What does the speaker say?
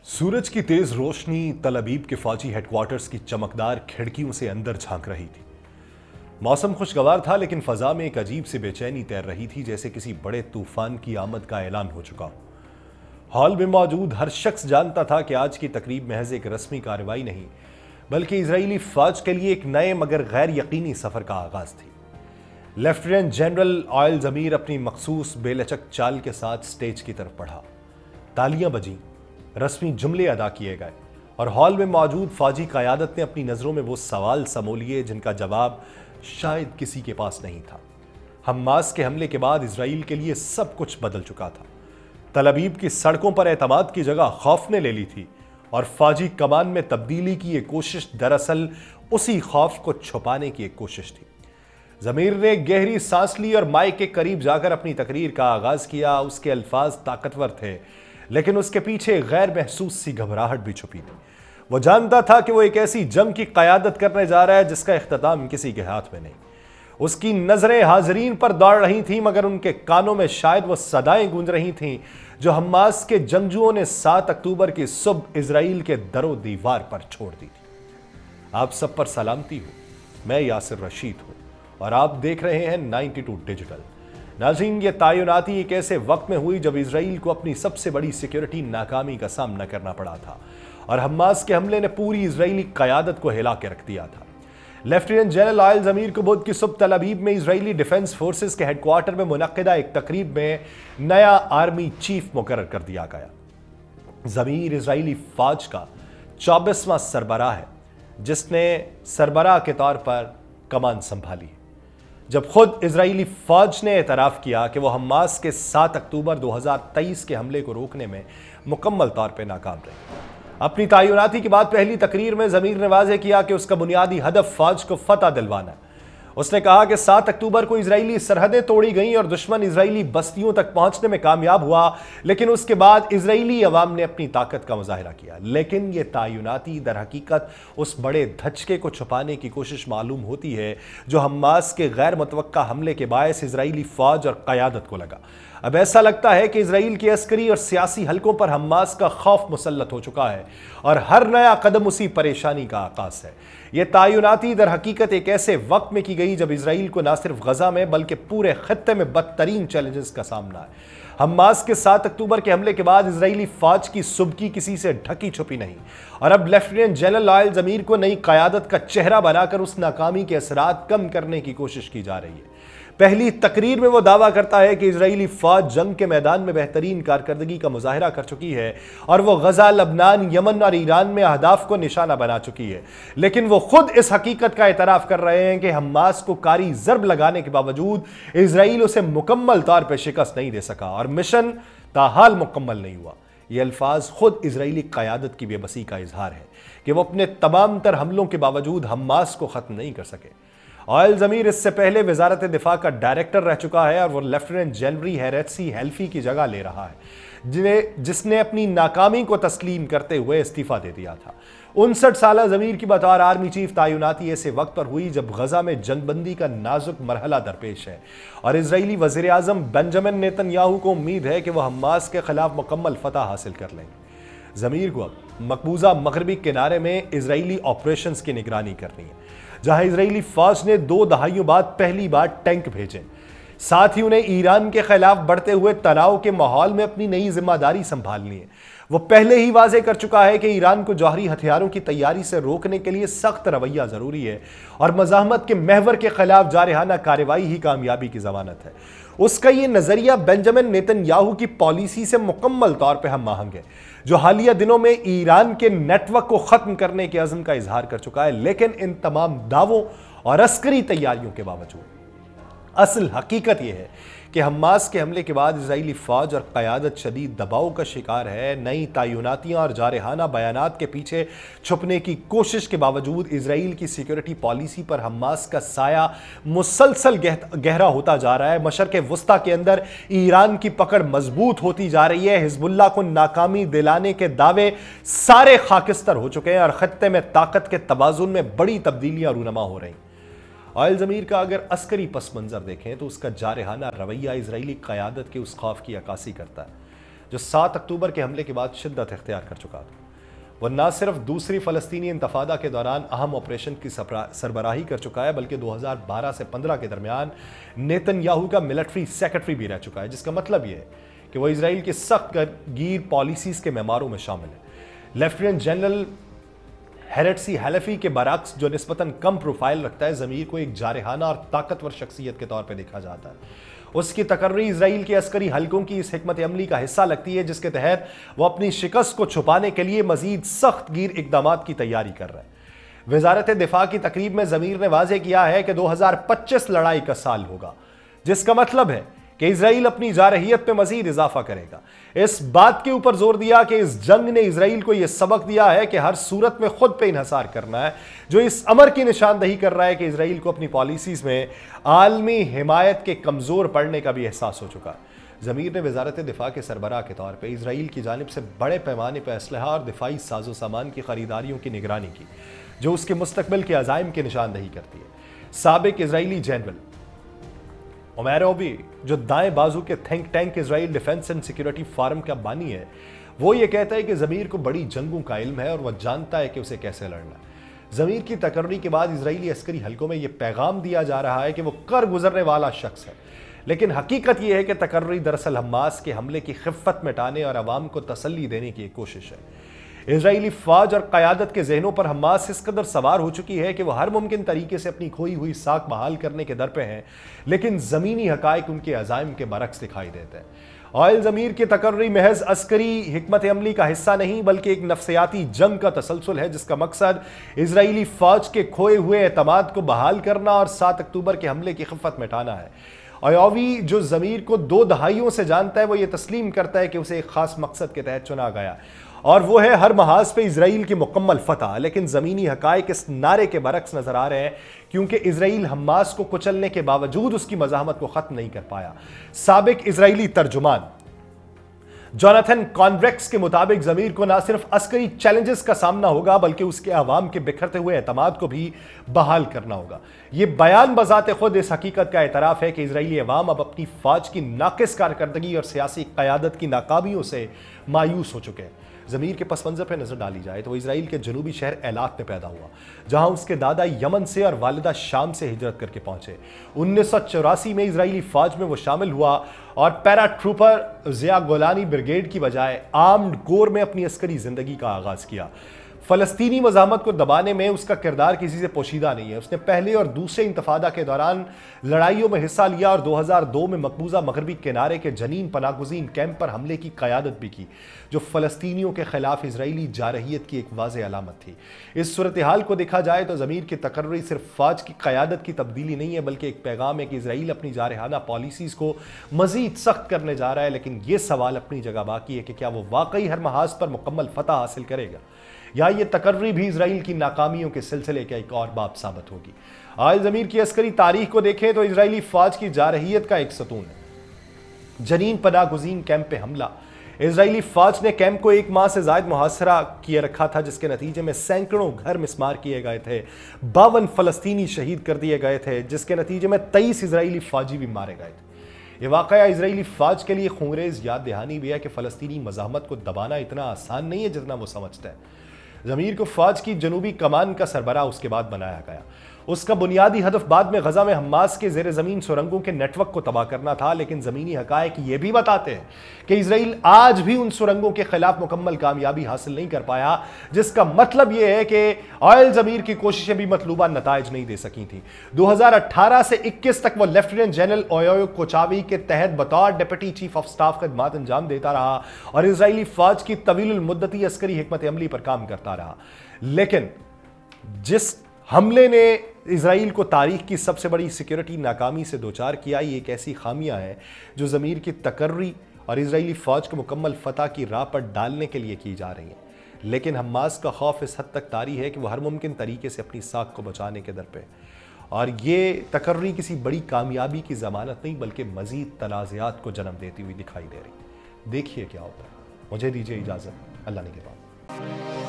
सूरज की तेज रोशनी तल अबीब के फौजी हेडक्वार्टर्स की चमकदार खिड़कियों से अंदर झांक रही थी। मौसम खुशगवार था, लेकिन फजा में एक अजीब सी बेचैनी तैर रही थी, जैसे किसी बड़े तूफान की आमद का ऐलान हो चुका हो। हॉल में मौजूद हर शख्स जानता था कि आज की तकरीब महज एक रस्मी कार्रवाई नहीं, बल्कि इजरायली फौज के लिए एक नए मगर गैर यकीनी सफर का आगाज थी। लेफ्टिनेंट जनरल ऑयल जमीर अपनी मखसूस बेलचक चाल के साथ स्टेज की तरफ बढ़ा। तालियां बजीं, रस्मी जुमले अदा किए गए और हॉल में मौजूद फौजी क़यादत ने अपनी नज़रों में वो सवाल समो लिए जिनका जवाब शायद किसी के पास नहीं था। हम्मास के हमले के बाद इजराइल के लिए सब कुछ बदल चुका था। तल अबीब की सड़कों पर एतमाद की जगह खौफ ने ले ली थी और फौजी कमान में तब्दीली की एक कोशिश दरअसल उसी खौफ को छुपाने की एक कोशिश थी। जमीर ने गहरी सांस ली और माइक के करीब जाकर अपनी तकरीर का आगाज किया। उसके अल्फाज ताकतवर थे, लेकिन उसके पीछे गैर महसूस सी घबराहट भी छुपी थी। वो जानता था कि वो एक ऐसी जंग की क़यादत करने जा रहा है जिसका इख्तिताम किसी के हाथ में नहीं। उसकी नजरें हाजरीन पर दौड़ रही थीं, मगर उनके कानों में शायद वो सदाएं गूंज रही थीं जो हम्मास के जंगजुओं ने 7 अक्टूबर की सुबह इजराइल के दरो दीवार पर छोड़ दी थी। आप सब पर सलामती हो, मैं यासिर रशीद हूं और आप देख रहे हैं 92 डिजिटल। नाज़रीन, ये तायुनाती एक ऐसे वक्त में हुई जब इजराइल को अपनी सबसे बड़ी सिक्योरिटी नाकामी का सामना करना पड़ा था और हम्मास के हमले ने पूरी इजरायली क़यादत को हिला के रख दिया था। लेफ्टिनेंट जनरल ऑयल जमीर को बुध की सुबह तल अबीब में इजरायली डिफेंस फोर्सेस के हेडक्वार्टर में मुनक्किदा एक तकरीब में नया आर्मी चीफ मुकर्रर कर दिया गया। जमीर इजरायली फौज का 24वां सरबराह है जिसने सरबराह के तौर पर कमान संभाली। जब खुद इजरायली फौज ने एतराफ़ किया कि वो हम्मास के 7 अक्टूबर 2023 के हमले को रोकने में मुकम्मल तौर पर नाकाम रही। अपनी तायुनाती के बाद पहली तकरीर में जमीर ने वाज़ेह किया कि उसका बुनियादी हदफ फौज को फतह दिलवाना है। उसने कहा कि 7 अक्टूबर को इजरायली सरहदें तोड़ी गईं और दुश्मन इजरायली बस्तियों तक पहुंचने में कामयाब हुआ, लेकिन उसके बाद इजरायली अवाम ने अपनी ताकत का मुजाहिरा किया। लेकिन यह तायुनाती दर हकीकत उस बड़े धचके को छुपाने की कोशिश मालूम होती है जो हम्मास के गैर मुतवक्का हमले के बायस इजरायली फौज और क़यादत को लगा। अब ऐसा लगता है कि इजराइल के अस्करी और सियासी हलकों पर हम्मास का खौफ मुसल्लत हो चुका है और हर नया कदम उसी परेशानी का आगाज है। यह तायुनाती दर हकीकत एक ऐसे वक्त में की गई जब इजराइल को न सिर्फ गजा में बल्कि पूरे खत्ते में बदतरीन चैलेंजेस का सामना है। हम्मास के 7 अक्टूबर के हमले के बाद इजरायली फौज की सुबकी किसी से ढकी छुपी नहीं और अब लेफ्टिनेंट जनरल ऑयल जमीर को नई क़यादत का चेहरा बनाकर उस नाकामी के असरात कम करने की कोशिश की जा रही है। पहली तकरीर में वो दावा करता है कि इजरायली फौज जंग के मैदान में बेहतरीन कारकर्दगी का मुजाहिरा कर चुकी है और वो गजा, लबनान, यमन और ईरान में अहदाफ को निशाना बना चुकी है। लेकिन वो खुद इस हकीकत का एतराफ़ कर रहे हैं कि हम्मास को कारी ज़र्ब लगाने के बावजूद इजराइल उसे मुकम्मल तौर पर शिकस्त नहीं दे सका और मिशन ताहाल मुकम्मल नहीं हुआ। ये अल्फाज खुद इजरायली क़यादत की बेबसी का इजहार है कि वो अपने तमाम तर हमलों के बावजूद हम्मास को ख़त्म नहीं कर सके। ऑयल जमीर इससे पहले वजारत दिफा का डायरेक्टर रह चुका है और वो लेफ्टिनेंट जनरल हैरेत्सी हेल्फी की जगह ले रहा है, जिसने अपनी नाकामी को तस्लीम करते हुए इस्तीफा दे दिया था। 59 साल जमीर की बतौर आर्मी चीफ तायुनाती ऐसे वक्त पर हुई जब गजा में जंगबंदी का नाजुक मरहला दरपेश है और इजरायली वज़ीर आज़म बेंजामिन नेतन्याहू को उम्मीद है कि वह हम्मास के खिलाफ मुकम्मल फतह हासिल कर लेंगे। जमीर को अब मकबूजा मगरबी किनारे में इजरायली ऑपरेशंस की निगरानी करनी है, जहां इजरायली फौज ने 2 दहाइयों बाद पहली बार टैंक भेजे। साथ ही उन्हें ईरान के खिलाफ बढ़ते हुए तनाव के माहौल में अपनी नई जिम्मेदारी संभालनी है। वो पहले ही वाज़ेह कर चुका है कि ईरान को जौहरी हथियारों की तैयारी से रोकने के लिए सख्त रवैया जरूरी है और मज़ाहमत के महवर के खिलाफ जारहाना कार्रवाई ही कामयाबी की जमानत है। उसका ये नजरिया बेंजामिन नेतन्याहू की पॉलिसी से मुकम्मल तौर पर हम आहंग है, जो हालिया दिनों में ईरान के नेटवर्क को खत्म करने के अज़्म का इजहार कर चुका है। लेकिन इन तमाम दावों और अस्करी तैयारियों के बावजूद असल हकीकत यह है कि हम्मास के हमले के बाद इजरायली फौज और क़यादत शदीद दबाव का शिकार है। नई तायुनातियाँ और जारहाना बयानात के पीछे छुपने की कोशिश के बावजूद इजराइल की सिक्योरिटी पॉलिसी पर हम्मास का साया मुसलसल गहरा होता जा रहा है। मशरक़ वस्ता के अंदर ईरान की पकड़ मजबूत होती जा रही है। हिजबुल्लाह को नाकामी दिलाने के दावे सारे खाकिस्तर हो चुके हैं और खत्ते में ताकत के तवाज़ुन में बड़ी तब्दीलियाँ रूनमा हो रही। ऑयल जमीर का अगर अस्करी पस मंजर देखें तो उसका जारहाना रवैया इजरायली क़यादत के उस खौफ की अक्कासी करता है। जो 7 अक्टूबर के हमले के बाद शिद्दत इख्तियार कर चुका था। वो न सिर्फ दूसरी फ़लस्तीनी इंतफादा के दौरान अहम ऑपरेशन की सरबराही कर चुका है, बल्कि 2012 से 15 के दरमियान नेतन्याहू का मिलिट्री सेक्रेटरी भी रह चुका है, जिसका मतलब ये है कि वो इसराइल की सख्त गिर पॉलिसीज़ के मेमारों में शामिल है। लेफ्टिनेंट जनरल हेरेटसी हैलफी के बरक्स, जो निस्बतन कम प्रोफाइल रखता है, ज़मीर को एक जारहाना और ताकतवर शख्सियत के तौर पर देखा जाता है। उसकी तकर्री इसराइल के अस्करी हलकों की इस हिकमत अमली का हिस्सा लगती है, जिसके तहत वो अपनी शिकस्त को छुपाने के लिए मजीद सख्त गिर इकदामात की तैयारी कर रहा है। वजारत दिफा की तकरीब में ज़मीर ने वाज़ेह किया है कि 2025 लड़ाई का साल होगा, जिसका मतलब है कि इसराइल अपनी जारहियत में मजीद इजाफा करेगा। इस बात के ऊपर जोर दिया कि इस जंग ने इसराइल को यह सबक दिया है कि हर सूरत में खुद पे इन्हसार करना है, जो इस अमर की निशानदही कर रहा है कि इसराइल को अपनी पॉलिसीज में आलमी हिमायत के कमजोर पड़ने का भी एहसास हो चुका है। ज़मीर ने वजारत दिफा के सरबराह के तौर पर इसराइल की जानिब से बड़े पैमाने पर असलहा और दिफाई साजो सामान की खरीदारियों की निगरानी की, जो उसके मुस्तकबिल के अज़ाइम की निशानदही करती है। साबिक इसराइली जनरल उमैर ओबी, जो दाएं बाजू के think tank Israel defence and security forum का बानी है, वो ये कहता है कि ज़मीर को बड़ी जंगों का इल्म है और वह जानता है कि उसे कैसे लड़ना है। ज़मीर की तकर्री के बाद इसराइली अस्करी हलकों में यह पैगाम दिया जा रहा है कि वो कर गुजरने वाला शख्स है, लेकिन हकीकत यह है कि तकर्री दरअसल हमास के हमले की खिफ़्फ़त मिटाने और अवाम को तसल्ली देने की एक कोशिश है। इजरायली फ़ौज और क़यादत के जहनों पर हमास इस कदर सवार हो चुकी है कि वह हर मुमकिन तरीके से अपनी खोई हुई साख बहाल करने के दर पे हैं, लेकिन ज़मीनी हक़ाइक़ उनके अज़ाइम के बरक्स दिखाई देते हैं। ऑयल ज़मीर की तकर्री महज अस्करी हिकमत अमली का हिस्सा नहीं, बल्कि एक नफ्सियाती जंग का तसलसल है, जिसका मकसद इजरायली फ़ौज के खोए हुए एतमाद को बहाल करना और 7 अक्टूबर के हमले की खिफ़्फ़त मिटाना है। अय्यूबी, जो ज़मीर को 2 दहाइयों से जानता है, वो ये तस्लीम करता है कि उसे एक ख़ास मकसद के तहत चुना गया, और वो है हर महाज पे इसराइल की मुकम्मल फतह। लेकिन ज़मीनी हक़ाइक़ इस नारे के बरक्स नजर आ रहे हैं, क्योंकि इसराइल हमास को कुचलने के बावजूद उसकी मज़ाहमत को ख़त्म नहीं कर पाया। साबिक इसराइली तर्जुमान जोनाथन कॉन्वेक्स के मुताबिक ज़मीर को न सिर्फ अस्करी चैलेंजेस का सामना होगा, बल्कि उसके अवाम के बिखरते हुए एतमाद को भी बहाल करना होगा। यह बयान बजाते खुद इस हकीकत का एतराफ़ है कि इजरायली अवाम अब अपनी फ़ौज की नाकिस कारकर्दगी और सियासी क़यादत की नाकामियों से मायूस हो चुके हैं। ज़मीर के पस मंज़र पर नज़र डाली जाए तो इसराइल के जनूबी शहर एलात में पैदा हुआ, जहां उसके दादा यमन से और वालिदा शाम से हिजरत करके पहुंचे। 1984 में इसराइली फ़ौज में वो शामिल हुआ और पैरा ट्रूपर ज़िया गोलानी ब्रिगेड की बजाय आर्म्ड कोर में अपनी अस्करी ज़िंदगी का आगाज़ किया। फ़लस्तीनी मज़ाहमत को दबाने में उसका किरदार किसी से पोशीदा नहीं है। उसने पहले और दूसरे इंतफादा के दौरान लड़ाइयों में हिस्सा लिया और 2002 में मकबूजा मगरबी किनारे के जनीन पनागुज़ीन कैंप पर हमले की क़यादत भी की, जो फ़लस्तीनियों के ख़िलाफ़ इजरायली जारहियत की एक वाज़ेह अलामत थी। इस सूरत हाल को देखा जाए तो ज़मीर की तकर्री सिर्फ फ़ौज की क़यादत की तब्दीली नहीं है, बल्कि एक पैगाम है कि इसराइल अपनी जारहाना पॉलिसीज़ को मज़ीद सख्त करने जा रहा है। लेकिन ये सवाल अपनी जगह बाकी है कि क्या वो वाकई हर महाज पर मुकम्मल फ़तह हासिल करेगा, या ये तकर्री भी इसराइल की नाकामियों के सिलसिले का एक और बाब साबित होगी। ऑयल ज़मीर की अस्करी तारीख को देखें तो इसराइली फ़ौज की जारहियत का एक सतून है। जनीन पनागुज़ीन कैंप पे हमला, इसराइली फ़ौज ने कैंप को 1 माह से ज़ायद मुहासरा किए रखा था, जिसके नतीजे में सैकड़ों घर मिस्मार किए गए थे, 52 फ़लस्तीनी शहीद कर दिए गए थे, जिसके नतीजे में 23 इसराइली फ़ौजी भी मारे गए थे। ये वाक़या इसराइली फ़ौज के लिए खूंरेज़ याद दहानी भी है कि फ़लस्तीनी मज़ाहमत को दबाना इतना आसान नहीं है जितना वो समझता है। ज़मीर को फ़ौज की जनूबी कमान का सरबराह उसके बाद बनाया गया। उसका बुनियादी हदफ बाद में गजा में हमास के ज़ेर ज़मीन सुरंगों के नेटवर्क को तबाह करना था, लेकिन ज़मीनी हक़ाइक़ ये भी बताते हैं कि इसराइल आज भी उन सुरंगों के खिलाफ मुकम्मल कामयाबी हासिल नहीं कर पाया, जिसका मतलब यह है कि ऑयल ज़मीर की कोशिशें भी मतलूबा नताइज नहीं दे सकी थी। 2018 से 21 तक वो लेफ्टिनेंट जनरल ओयो कोचावी के तहत बतौर डिप्टी चीफ ऑफ स्टाफ खिदमात अंजाम देता रहा और इसराइली फ़ौज की तवील मुद्दती अस्करी हिकमत अमली पर काम करता रहा। लेकिन जिस हमले ने इसराइल को तारीख की सबसे बड़ी सिक्योरिटी नाकामी से दोचार किया, ये एक ऐसी खामियां हैं जो ज़मीर की तकर्री और इसराइली फ़ौज को मुकम्मल फ़तह की राह पर डालने के लिए की जा रही हैं। लेकिन हमास का खौफ इस हद तक तारी है कि वह हर मुमकिन तरीके से अपनी साख को बचाने के दर पे, और ये तकर्री किसी बड़ी कामयाबी की ज़मानत नहीं, बल्कि मज़ीद तनाज़ात को जन्म देती हुई दिखाई दे रही। देखिए क्या होता है। मुझे दीजिए इजाज़त। अल्लाह ने के बाद।